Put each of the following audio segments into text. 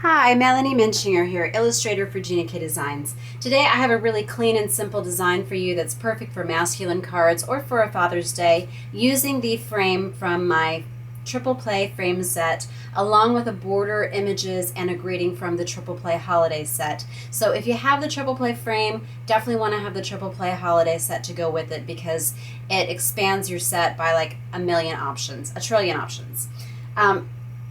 Hi, Melanie Muenchinger here, illustrator for Gina Designs. Today I have a really clean and simple design for you that's perfect for masculine cards or for a Father's Day using the frame from my triple play frame set along with a border, images, and a greeting from the triple play holiday set. So if you have the triple play frame, definitely want to have the triple play holiday set to go with it because it expands your set by like a trillion options.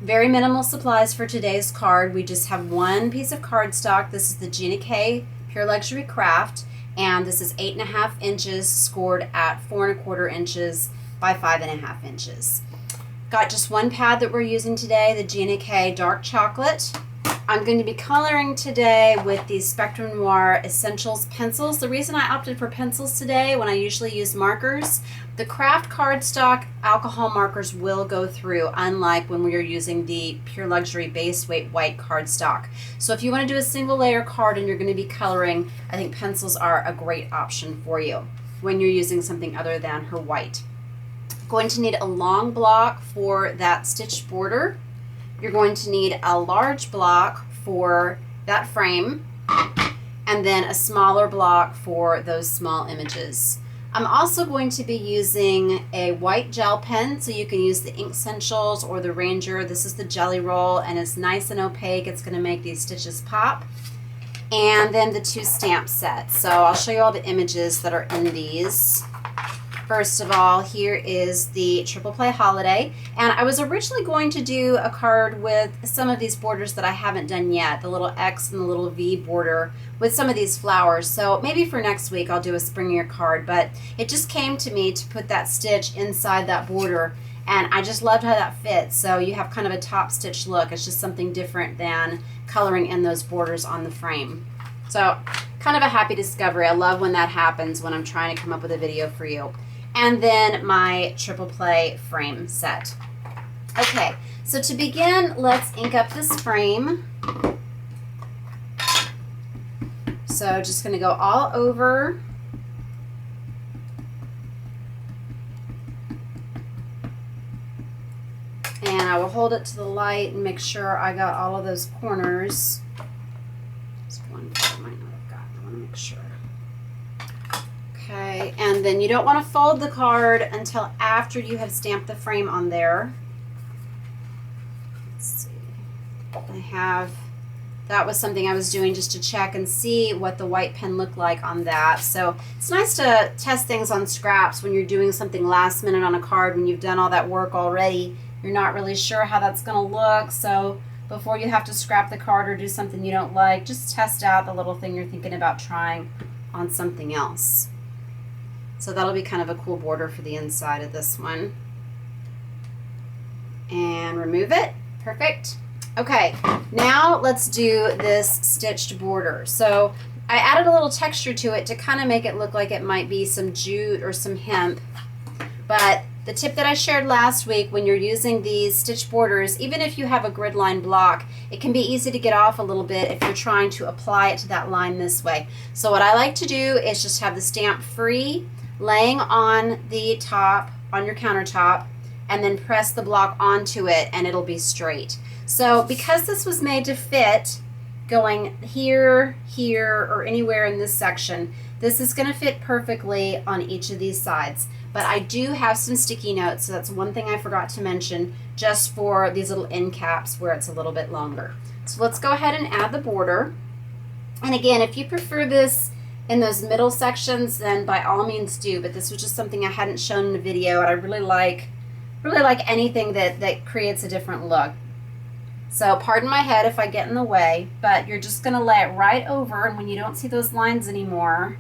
Very minimal supplies for today's card. We just have one piece of cardstock. This is the Gina Pure Luxury Kraft, and this is 8.5 inches scored at 4.25 inches by 5.5 inches. Got just one pad that we're using today, the Gina Dark Chocolate. I'm going to be coloring today with the Spectrum Noir Essentials pencils. The reason I opted for pencils today when I usually use markers, the craft cardstock alcohol markers will go through, unlike when we are using the Pure Luxury base weight white cardstock. So if you want to do a single layer card and you're going to be coloring, I think pencils are a great option for you when you're using something other than her white. Going to need a long block for that stitched border. You're going to need a large block for that frame, and then a smaller block for those small images. I'm also going to be using a white gel pen, so you can use the Ink Essentials or the Ranger. This is the Jelly Roll, and it's nice and opaque. It's going to make these stitches pop. And then the two stamp sets. So I'll show you all the images that are in these. First of all, here is the Triple Play Holiday, and I was originally going to do a card with some of these borders that I haven't done yet, the little X and the little V border with some of these flowers. So maybe for next week I'll do a springier card, but it just came to me to put that stitch inside that border, and I just loved how that fits. So you have kind of a top stitch look. It's just something different than coloring in those borders on the frame. So kind of a happy discovery. I love when that happens when I'm trying to come up with a video for you. And then my triple play frame set. Okay, so to begin, let's ink up this frame. So just going to go all over. And I will hold it to the light and make sure I got all of those corners. There's one that I might not have gotten. I want to make sure. Okay, and then you don't want to fold the card until after you have stamped the frame on there. Let's see. That was something I was doing just to check and see what the white pen looked like on that. So it's nice to test things on scraps when you're doing something last minute on a card when you've done all that work already. You're not really sure how that's going to look, so before you have to scrap the card or do something you don't like, just test out the little thing you're thinking about trying on something else. So that'll be kind of a cool border for the inside of this one. And remove it. Perfect. Okay, now let's do this stitched border. So I added a little texture to it to kind of make it look like it might be some jute or some hemp. But the tip that I shared last week, when you're using these stitched borders, even if you have a grid line block, it can be easy to get off a little bit if you're trying to apply it to that line this way. So what I like to do is just have the stamp free, laying on the top, on your countertop, and then press the block onto it and it'll be straight. So because this was made to fit going here, here, or anywhere in this section, this is going to fit perfectly on each of these sides. But I do have some sticky notes, so that's one thing I forgot to mention, just for these little end caps where it's a little bit longer. So let's go ahead and add the border. And again, if you prefer this in those middle sections, then by all means do, but this was just something I hadn't shown in a video, and I really like anything that creates a different look. So pardon my head if I get in the way, but you're just going to lay it right over, and when you don't see those lines anymore,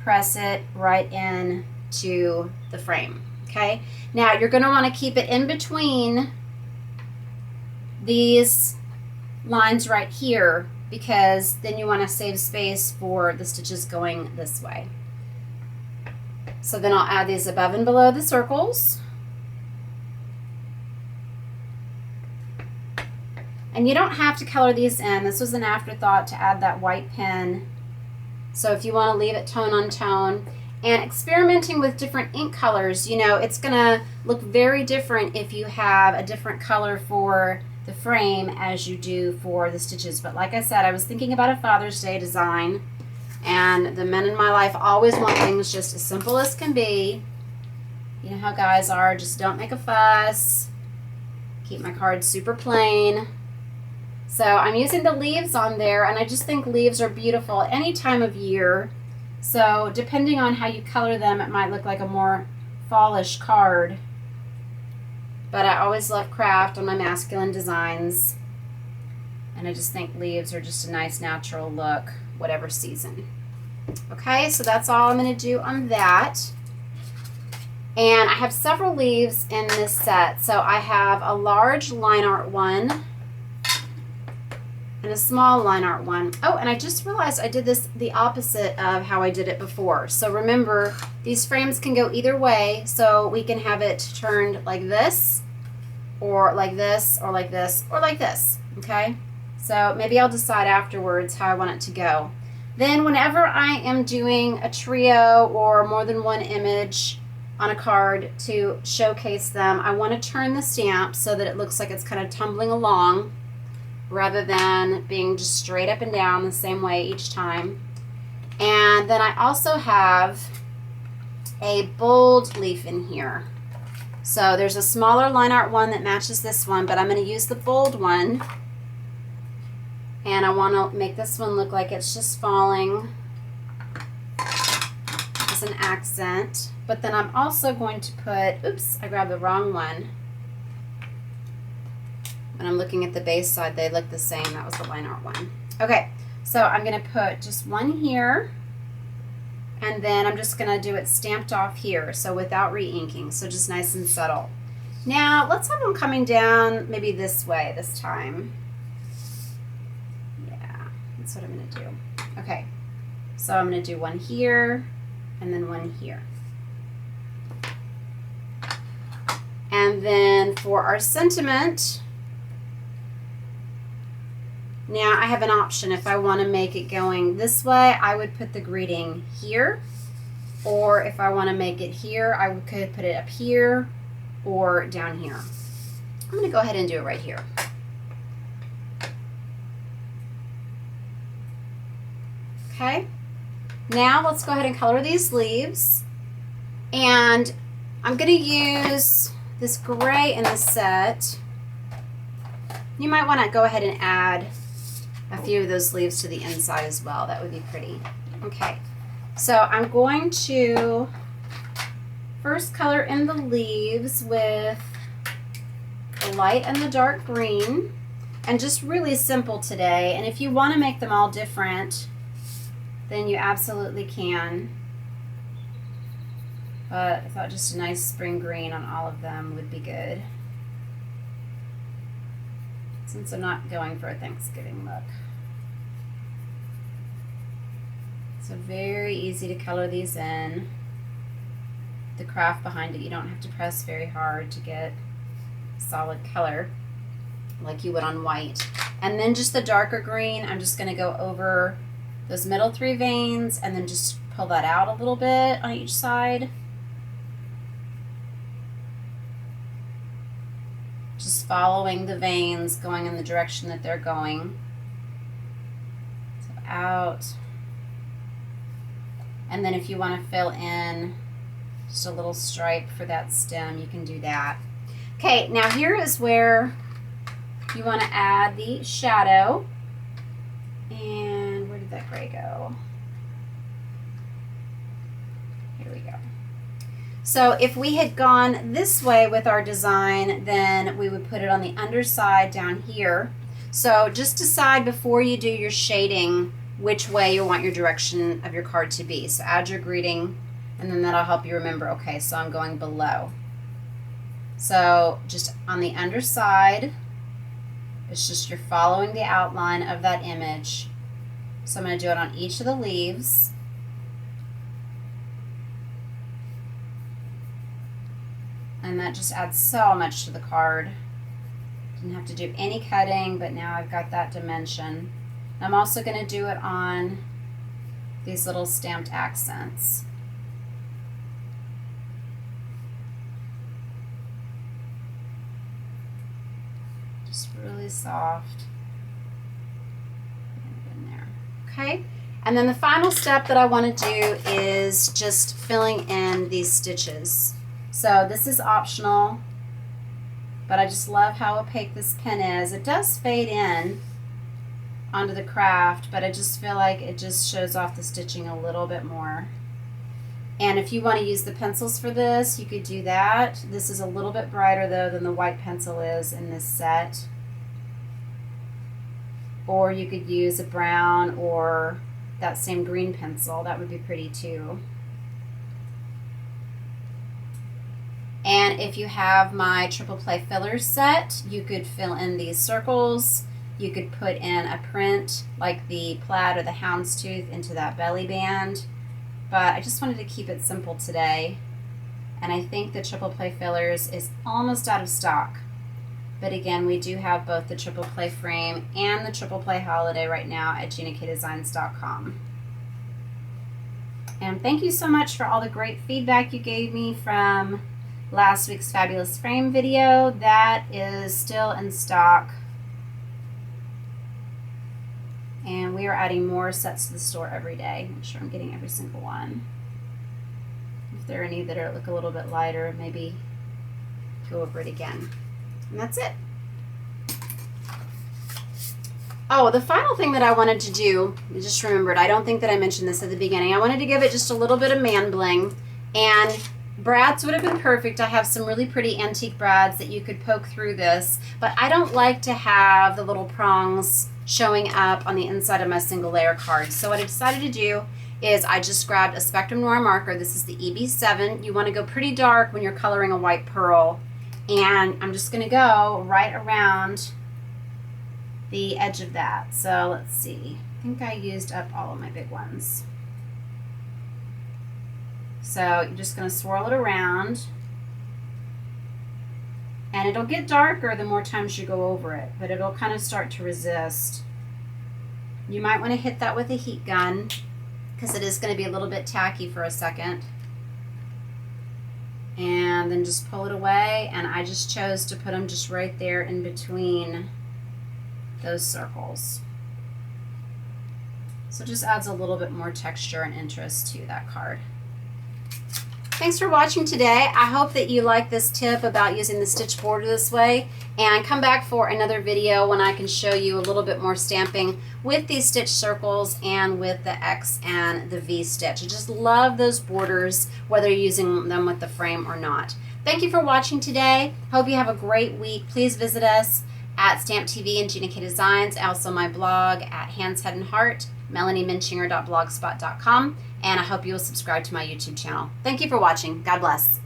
press it right in to the frame. Okay, now you're going to want to keep it in between these lines right here, because then you want to save space for the stitches going this way. So then I'll add these above and below the circles. And you don't have to color these in. This was an afterthought to add that white pen. So if you want to leave it tone on tone. And experimenting with different ink colors, you know, it's going to look very different if you have a different color for the frame as you do for the stitches. But like I said, I was thinking about a Father's Day design, and the men in my life always want things just as simple as can be. You know how guys are, just don't make a fuss. Keep my cards super plain. So I'm using the leaves on there, and I just think leaves are beautiful any time of year. So depending on how you color them, it might look like a more fallish card. But I always love craft on my masculine designs. And I just think leaves are just a nice natural look, whatever season. Okay, so that's all I'm going to do on that. And I have several leaves in this set. So I have a large line art one and a small line art one. Oh, and I just realized I did this the opposite of how I did it before. So remember, these frames can go either way. So we can have it turned like this, or like this, or like this, or like this. Okay? So maybe I'll decide afterwards how I want it to go. Then whenever I am doing a trio or more than one image on a card to showcase them, I want to turn the stamp so that it looks like it's kind of tumbling along rather than being just straight up and down the same way each time. And then I also have a bold leaf in here. So there's a smaller line art one that matches this one, but I'm going to use the bold one. And I want to make this one look like it's just falling as an accent. But then I'm also going to put, oops, I grabbed the wrong one. When I'm looking at the base side, they look the same. That was the line art one. Okay, so I'm going to put just one here. And then I'm just going to do it stamped off here, so without re-inking, so just nice and subtle. Now, let's have them coming down maybe this way this time. Yeah, that's what I'm going to do. Okay, so I'm going to do one here and then one here. And then for our sentiment, now I have an option. If I want to make it going this way, I would put the greeting here. Or if I want to make it here, I could put it up here or down here. I'm going to go ahead and do it right here. Okay. Now let's go ahead and color these leaves. And I'm going to use this gray in the set. You might want to go ahead and add a few of those leaves to the inside as well. That would be pretty. Okay, so I'm going to first color in the leaves with the light and the dark green, and just really simple today. And if you want to make them all different, then you absolutely can. But I thought just a nice spring green on all of them would be good, since I'm not going for a Thanksgiving look. So very easy to color these in. The craft behind it, you don't have to press very hard to get solid color like you would on white. And then just the darker green, I'm just going to go over those middle three veins and then just pull that out a little bit on each side. Just following the veins, going in the direction that they're going. So out. And then if you want to fill in just a little stripe for that stem, you can do that. Okay, now here is where you want to add the shadow. And where did that gray go? Here we go. So if we had gone this way with our design, then we would put it on the underside down here. So just decide before you do your shading which way you want your direction of your card to be. So add your greeting, and then that'll help you remember, okay, so I'm going below. So just on the underside, it's just you're following the outline of that image. So I'm going to do it on each of the leaves. And that just adds so much to the card. Didn't have to do any cutting, but now I've got that dimension. I'm also going to do it on these little stamped accents. Just really really soft. In there. Okay. And then the final step that I want to do is just filling in these stitches. So this is optional, but I just love how opaque this pen is. It does fade in onto the craft, but I just feel like it just shows off the stitching a little bit more. And if you want to use the pencils for this, you could do that. This is a little bit brighter though than the white pencil is in this set. Or you could use a brown or that same green pencil. That would be pretty too. And if you have my triple play fillers set, you could fill in these circles. You could put in a print like the plaid or the houndstooth into that belly band. But I just wanted to keep it simple today. And I think the triple play fillers is almost out of stock. But again, we do have both the triple play frame and the triple play holiday right now at GinaKdesigns.com. And thank you so much for all the great feedback you gave me from last week's fabulous frame video. That is still in stock. And we are adding more sets to the store every day. Make sure I'm getting every single one. If there are any that look a little bit lighter, maybe go over it again. And that's it. Oh, the final thing that I wanted to do, I just remembered, I don't think that I mentioned this at the beginning. I wanted to give it just a little bit of man bling, and brads would have been perfect. I have some really pretty antique brads that you could poke through this, but I don't like to have the little prongs showing up on the inside of my single layer card. So what I decided to do is I just grabbed a Spectrum Noir marker. This is the EB7. You want to go pretty dark when you're coloring a white pearl. And I'm just going to go right around the edge of that. So let's see. I think I used up all of my big ones. So you're just going to swirl it around. And it'll get darker the more times you go over it, but it'll kind of start to resist. You might want to hit that with a heat gun because it is going to be a little bit tacky for a second. And then just pull it away, and I just chose to put them just right there in between those circles. So it just adds a little bit more texture and interest to that card. Thanks for watching today. I hope that you like this tip about using the stitch border this way, and come back for another video when I can show you a little bit more stamping with these stitch circles and with the X and the V stitch. I just love those borders, whether you're using them with the frame or not. Thank you for watching today. Hope you have a great week. Please visit us at Stamp TV and Gina K Designs, also my blog at Hands, Head, and Heart, MelanieMuenchinger.blogspot.com. And I hope you will subscribe to my YouTube channel. Thank you for watching. God bless.